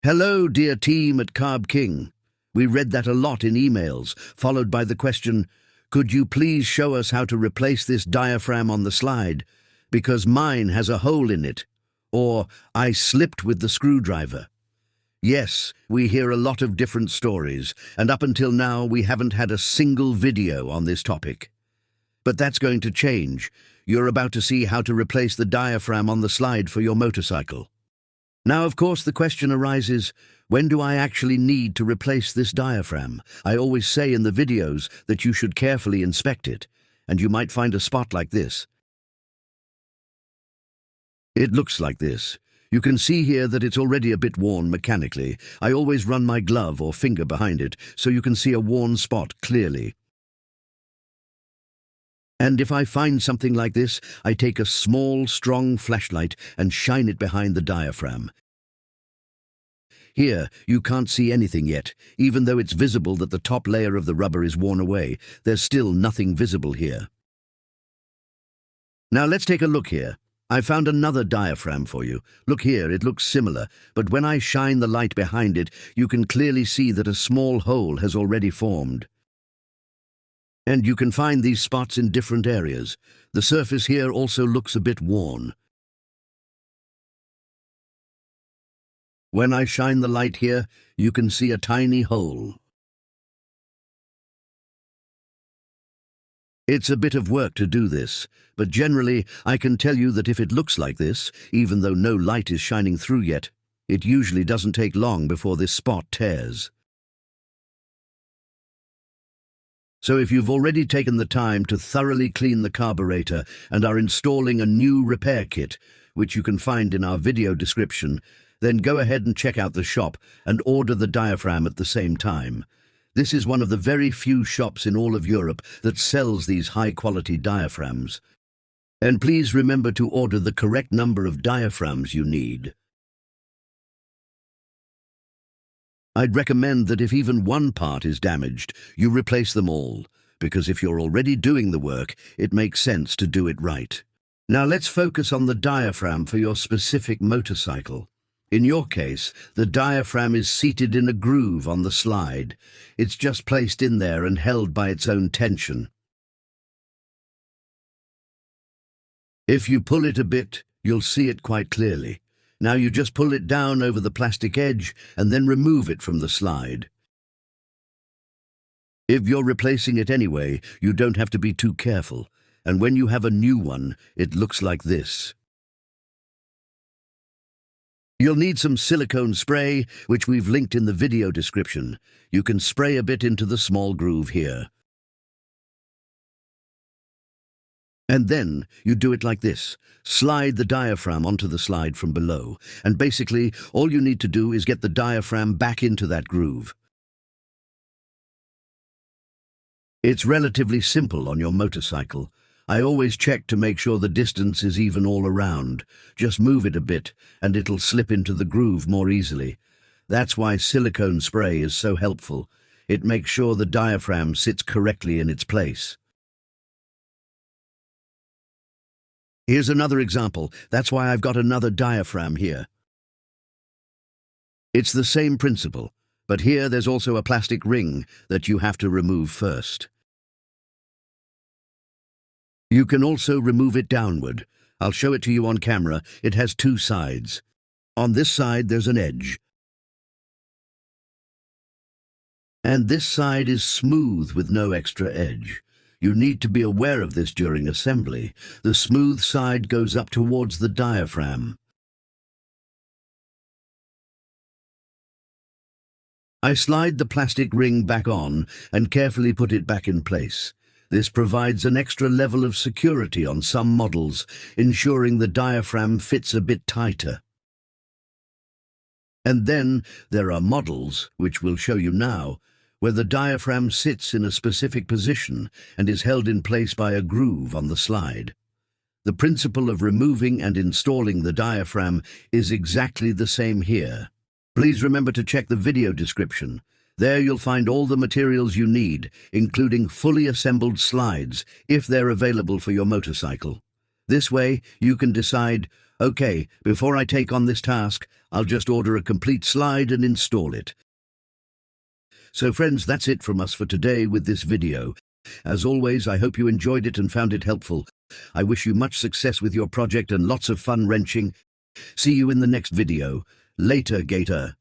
Hello, dear team at Carb King. We read that a lot in emails, followed by the question, could you please show us how to replace this diaphragm on the slide? Because mine has a hole in it. Or, I slipped with the screwdriver. Yes, we hear a lot of different stories, and up until now we haven't had a single video on this topic. But that's going to change. You're about to see how to replace the diaphragm on the slide for your motorcycle. Now, of course, the question arises, when do I actually need to replace this diaphragm? I always say in the videos that you should carefully inspect it, and you might find a spot like this. It looks like this. You can see here that it's already a bit worn mechanically. I always run my glove or finger behind it, so you can see a worn spot clearly. And if I find something like this, I take a small, strong flashlight and shine it behind the diaphragm. Here, you can't see anything yet. Even though it's visible that the top layer of the rubber is worn away, there's still nothing visible here. Now let's take a look here. I found another diaphragm for you. Look here, it looks similar, but when I shine the light behind it, you can clearly see that a small hole has already formed. And you can find these spots in different areas. The surface here also looks a bit worn. When I shine the light here, you can see a tiny hole. It's a bit of work to do this, but generally I can tell you that if it looks like this, even though no light is shining through yet, it usually doesn't take long before this spot tears. So if you've already taken the time to thoroughly clean the carburetor and are installing a new repair kit, which you can find in our video description, then go ahead and check out the shop and order the diaphragm at the same time. This is one of the very few shops in all of Europe that sells these high-quality diaphragms. And please remember to order the correct number of diaphragms you need. I'd recommend that if even one part is damaged, you replace them all, because if you're already doing the work, it makes sense to do it right. Now let's focus on the diaphragm for your specific motorcycle. In your case, the diaphragm is seated in a groove on the slide. It's just placed in there and held by its own tension. If you pull it a bit, you'll see it quite clearly. Now you just pull it down over the plastic edge and then remove it from the slide. If you're replacing it anyway, you don't have to be too careful. And when you have a new one, it looks like this. You'll need some silicone spray, which we've linked in the video description. You can spray a bit into the small groove here. And then you do it like this. Slide the diaphragm onto the slide from below, and basically all you need to do is get the diaphragm back into that groove. It's relatively simple on your motorcycle. I always check to make sure the distance is even all around. Just move it a bit, and it'll slip into the groove more easily. That's why silicone spray is so helpful. It makes sure the diaphragm sits correctly in its place. Here's another example. That's why I've got another diaphragm here. It's the same principle, but here there's also a plastic ring that you have to remove first. You can also remove it downward. I'll show it to you on camera. It has two sides. On this side there's an edge. And this side is smooth with no extra edge. You need to be aware of this during assembly. The smooth side goes up towards the diaphragm. I slide the plastic ring back on and carefully put it back in place. This provides an extra level of security on some models, ensuring the diaphragm fits a bit tighter. And then there are models, which we'll show you now, where the diaphragm sits in a specific position and is held in place by a groove on the slide. The principle of removing and installing the diaphragm is exactly the same here. Please remember to check the video description. There you'll find all the materials you need, including fully assembled slides, if they're available for your motorcycle. This way, you can decide, okay, before I take on this task, I'll just order a complete slide and install it. So friends, that's it from us for today with this video. As always, I hope you enjoyed it and found it helpful. I wish you much success with your project and lots of fun wrenching. See you in the next video. Later, Gator.